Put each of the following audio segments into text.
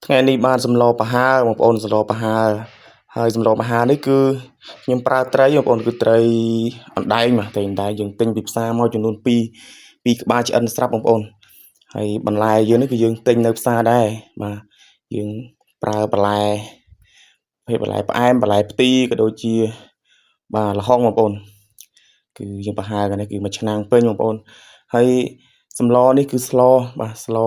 ថ្ងៃនេះបានសម្លប្រហើរបងប្អូនសម្លប្រហើរហើយសម្លប្រហើរនេះគឺខ្ញុំប្រើត្រីបងប្អូនគឺត្រីអណ្ដែងមកត្រីអណ្ដែងយើងទិញពីផ្សារមកចំនួន2ក្បាលឆ្អិនស្រាប់បងប្អូនហើយបន្លែយើងនេះគឺយើងទិញនៅផ្សារដែរបាទយើងប្រើបន្លែបន្លែផ្អែមបន្លែផ្ទីក៏ដូចជាបាទល្ហុងបងប្អូនគឺយើងប្រហើរនេះគឺមួយឆ្នាំងពេញបងប្អូនហើយសម្លនេះគឺស្លបាទស្ល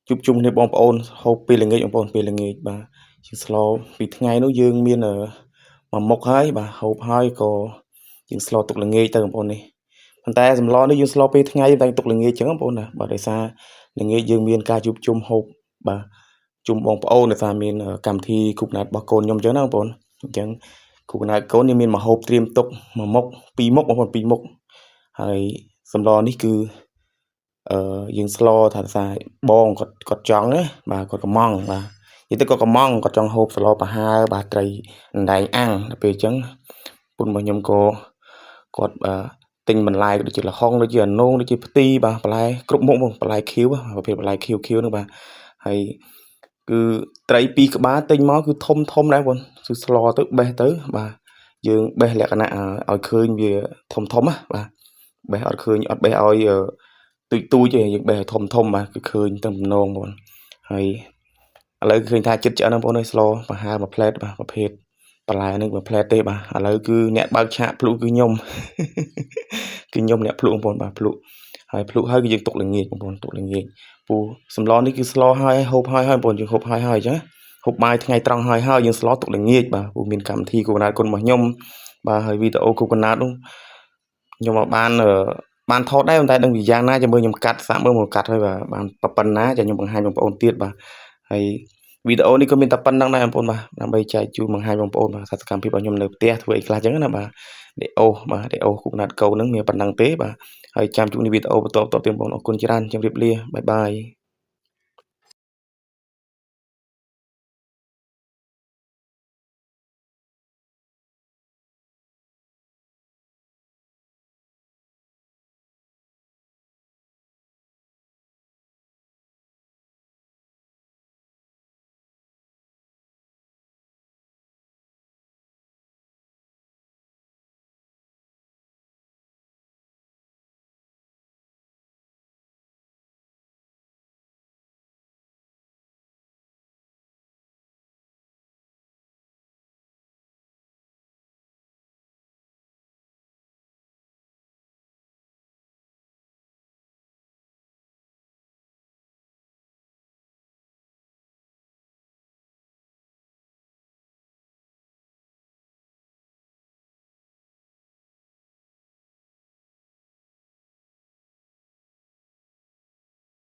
ជួបជុំគ្នាបងប្អូនហូបពេលល្ងាចបងប្អូនពេលល្ងាចបាទជាស្លពីថ្ងៃនោះយើងមានមួយមុខហើយបាទហូបហើយក៏យើងស្លទុកល្ងាចទៅបងប្អូននេះប៉ុន្តែសម្លនេះយើងស្លពេលថ្ងៃតែទុកល្ងាចចឹងបងប្អូនណាបាទដោយសារល្ងាចយើងមានការជួបជុំហូបបាទជុំបងប្អូនដោយសារមានកម្មវិធីគូកណាត់របស់កូនខ្ញុំចឹងណាបងប្អូនអញ្ចឹងគូកណាត់កូននេះមានមកហូបត្រៀមទុកមួយមុខពីរមុខបងប្អូនពីរមុខហើយសម្លនេះគឺយើងស្លថាសារបងគាត់ចង់ណាបាទគាត់កំងបាទនិយាយទៅគាត់កំងគាត់ចង់ហូបស្លប្រហើរបាទត្រីអណ្ដែងអាំងដល់ពេលអញ្ចឹងពុនរបស់ខ្ញុំក៏គាត់ទិញបន្លែដូចជាល្ហុងដូចជាអនងដូចជាផ្ទីបាទបន្លែគ្រប់មុខបងបន្លែខៀវប្រភេទបន្លែខៀវនោះបាទហើយគឺត្រី2ក្បាលទិញមកគឺធំដែរបងគឺស្លទៅបេះទៅបាទយើងបេះលក្ខណៈឲ្យឃើញវាធំណាបាទបេះអត់ឃើញអត់បេះឲ្យទូចទេយើងបេះឲ្យធំបាទគឺឃើញទាំងដំណងបងហើយឥឡូវឃើញថាចិត្តឆ្អិនបងប្អូនស្លប្រហើរមួយផ្លែតបាទប្រភេទបន្លែនឹងមួយផ្លែតទេបាទឥឡូវគឺអ្នកបើកឆាកភ្លុកគឺខ្ញុំខ្ញុំអ្នកភ្លុកបងប្អូនបាទភ្លុកហើយភ្លុកហើយគឺយើងទុកល្ងាចបងប្អូនទុកល្ងាចពូសម្លនេះគឺស្លហើយហូបហើយបងប្អូនយើងហូបហើយអញ្ចឹងហូបបាយថ្ងៃត្រង់ហើយយើងស្លទុកល្ងាចបាទពូមានកម្មវិធីគូកណាតគុណរបស់ខ្ញុំបាទហើយវីដេអូគូកណាតនោះខ្ញុំមកបានថតដែរតែដឹងពីយ៉ាងណាចាំមើលខ្ញុំកាត់សាកមើលមកកាត់ហើយបាទបានប៉ុណ្ណាចាំខ្ញុំបង្ហាញបងប្អូនទៀតបាទហើយវីដេអូនេះក៏មានតែប៉ុណ្្នឹងដែរបងប្អូនបាទដើម្បីចែកជូនបង្ហាញបងប្អូនបាទសកម្មភាពរបស់ខ្ញុំនៅផ្ទះធ្វើអីខ្លះចឹងណាបាទដេអូគូកណាត់កោនឹងមានប៉ុណ្្នឹងទេបាទហើយចាំជួបនៅវីដេអូបន្តទៀតបងប្អូនអរគុណច្រើនជម្រាបលាបាយបាយ